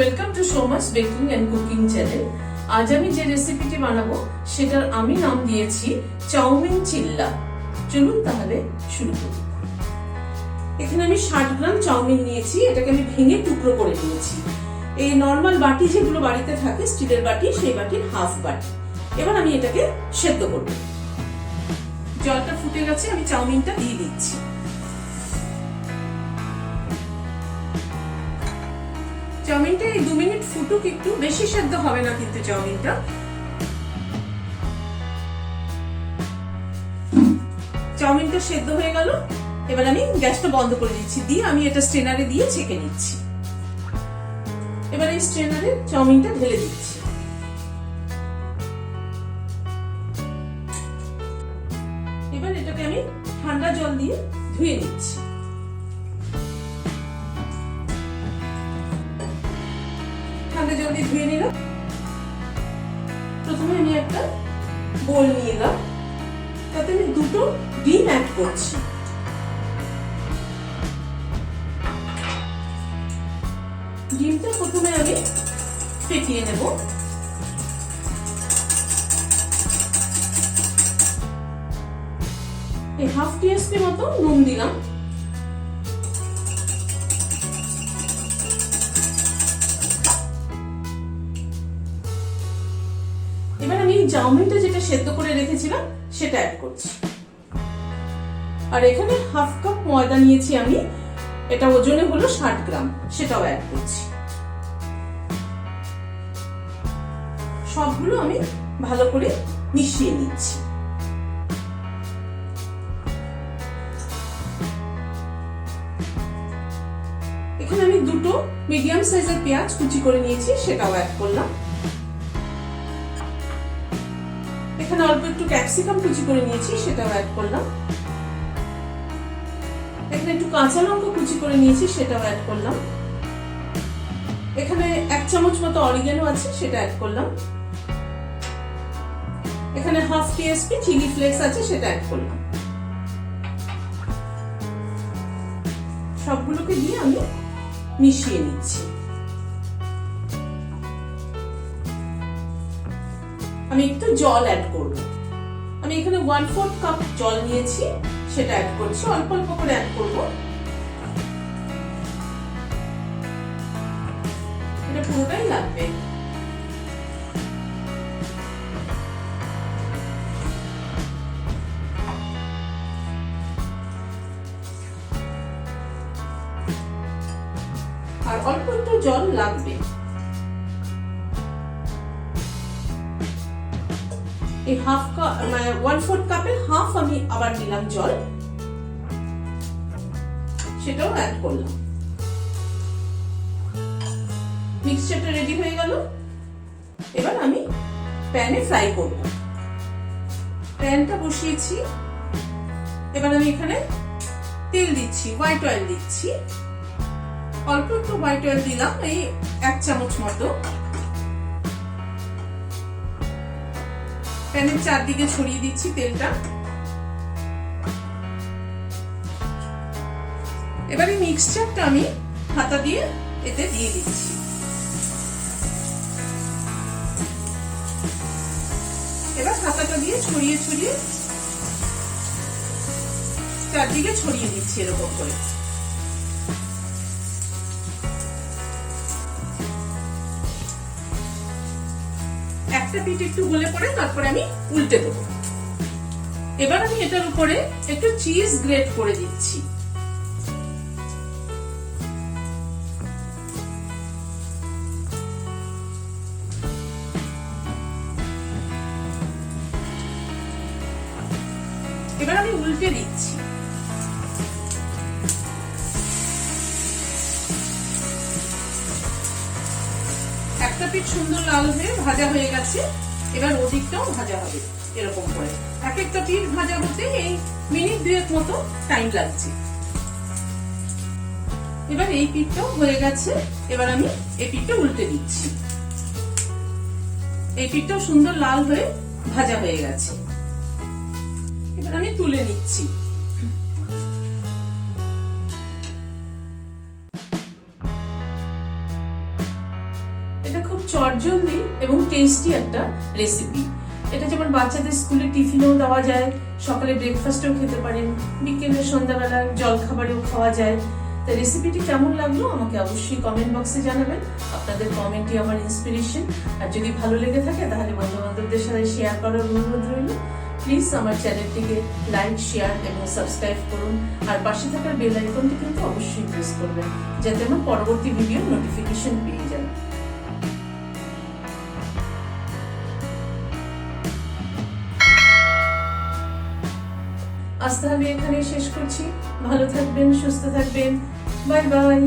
Welcome to Souma's baking and cooking channel. আজ আমি যে রেসিপিটি বানাবো সেটার আমি নাম দিয়েছি চাউমিন চিল্লা। চলুন তাহলে শুরু করি। এখানে আমি 60 গ্রাম চাউমিন নিয়েছি, এটাকে আমি ভেঙে টুকরো করে নিয়েছি। এই নরমাল বাটি যেগুলো বাড়িতে থাকে স্টিলের বাটি, সেই বাটির হাফ বাটি। এবার আমি এটাকে সেদ্ধ করব। জলটা ফুটে গেছে, আমি চাউমিনটা দিয়ে দিচ্ছি। চাউমিনটা এই 2 মিনিট ফুটুক, একটু বেশি সেদ্ধ হবে না কিন্তু চাউমিনটা। চাউমিনটা সেদ্ধ হয়ে গেল, এবার আমি গ্যাসটা বন্ধ করে দিচ্ছি, দিয়ে আমি এটা স্ট্রেনারে দিয়ে ছেঁকে নিচ্ছি। এবার এই স্ট্রেনারে চাউমিনটা ঢেলে দিচ্ছি। এবার এটাকে আমি ঠান্ডা জল দিয়ে ধুয়ে নিচ্ছি। ঠান্ডা জল দিয়ে ধুয়ে নিলাম। প্রথমে আমি একটা বোল নিয়ে এলাম, তাতে আমি 2টো ডিম অ্যাড করছি। ডিমটা প্রথমে আমি ফেটিয়ে নেব। এই হাফ টিএসপি মতো নুন দিলাম। এবার আমি চাউমিনটা যেটা সেদ্ধ করে রেখেছিলাম সেটা অ্যাড করছি। আর এখানে হাফ কাপ ময়দা নিয়েছি আমি, এটা ওজনে হলো 60 গ্রাম, সেটাও অ্যাড করছি। সবগুলো আমি ভালো করে মিশিয়ে নিচ্ছি। এখানে আমি 2টো মিডিয়াম সাইজের পেঁয়াজ কুচি করে নিয়েছি, সেটাও অ্যাড করলাম। এখানে অল্প একটু ক্যাপসিকাম কুচি করে নিয়েছি, সেটাও অ্যাড করলাম। এখানে একটু কাঁচা লঙ্কা কুচি করে নিয়েছি, সেটাও অ্যাড করলাম। এখানে 1 চামচ মতো অরিগানো আছে, সেটা অ্যাড করলাম। এখানে হাফ টিএসপি চিলি ফ্লেক্স আছে, সেটা অ্যাড করলাম। সবগুলোকে দিয়ে আমি মিশিয়ে নিচ্ছি। আমি একটু জল অ্যাড করব। আমি এখানে 1/4 কাপ জল নিয়েছি, সেটা অ্যাড করছি। অল্প অল্প করে অ্যাড করব, এটা পুরোটাই লাগবে। আর অল্প একটু জল লাগবে। এই হাফ কাপ মানে 1/4 কাপের হাফ আমি আবার নিলাম জল, সেটাও অ্যাড করলাম। মিক্সচারটা রেডি হয়ে গেল। এবার আমি প্যানে ফ্রাই করব। প্যানটা বসিয়েছি। এবার আমি এখানে তেল দিচ্ছি, হোয়াইট অয়েল দিচ্ছি। অল্প একটু হোয়াইট অয়েল দিলাম, এই 1 চামচ মতো। প্যানের চারদিকে ছড়িয়ে দিচ্ছি তেলটা। এবারে মিক্সচারটা আমি হাতা দিয়ে এতে দিয়ে দিচ্ছি। এবার হাতাটা দিয়ে ছড়িয়ে ছড়িয়ে চারদিকে ছড়িয়ে দিচ্ছি এরকম করে। একটা পিঠ একটু গলে পড়ে, তারপরে আমি উল্টে দেবো। এবার আমি এটার উপরে একটু চিজ গ্রেট করে দিচ্ছি। এবার আমি উল্টে দিচ্ছি। একটা পিঠ সুন্দর লাল হয়ে ভাজা হয়ে গেছে, এবার ওদিকটাও ভাজা হবে এরকম করে। এক একটা পিঠ ভাজা হতে এই মিনিট 2 মতো টাইম লাগছে। এবার এই পিঠটাও হয়ে গেছে, এবার আমি এই পিঠটা উল্টে দিচ্ছি। এই পিঠটাও সুন্দর লাল হয়ে ভাজা হয়ে গেছে, এবার আমি তুলে নিচ্ছি। চটজলদি এবং টেস্টি একটা রেসিপি। এটা যেমন বাচ্চাদের স্কুলে টিফিনেও দেওয়া যায়, সকালে ব্রেকফাস্টেও খেতে পারেন, বিকেলে সন্ধ্যাবেলা জলখাবারেও খাওয়া যায়। তো রেসিপিটি কেমন লাগলো আমাকে অবশ্যই কমেন্ট বক্সে জানাবেন। আপনাদের কমেন্টই আমার ইন্সপিরেশন। আর যদি ভালো লেগে থাকে তাহলে বন্ধু বান্ধবদের সাথে শেয়ার করার অনুরোধ রইল। প্লিজ আমার চ্যানেলটিকে লাইক, শেয়ার এবং সাবস্ক্রাইব করুন। আর পাশে থাকার বেল আইকনটি কিন্তু অবশ্যই প্রেস করবেন, যাতে আমার পরবর্তী ভিডিও নোটিফিকেশন পেয়ে যান। আজ তাহলে এখানে শেষ করছি। ভালো থাকবেন, সুস্থ থাকবেন। Bye bye.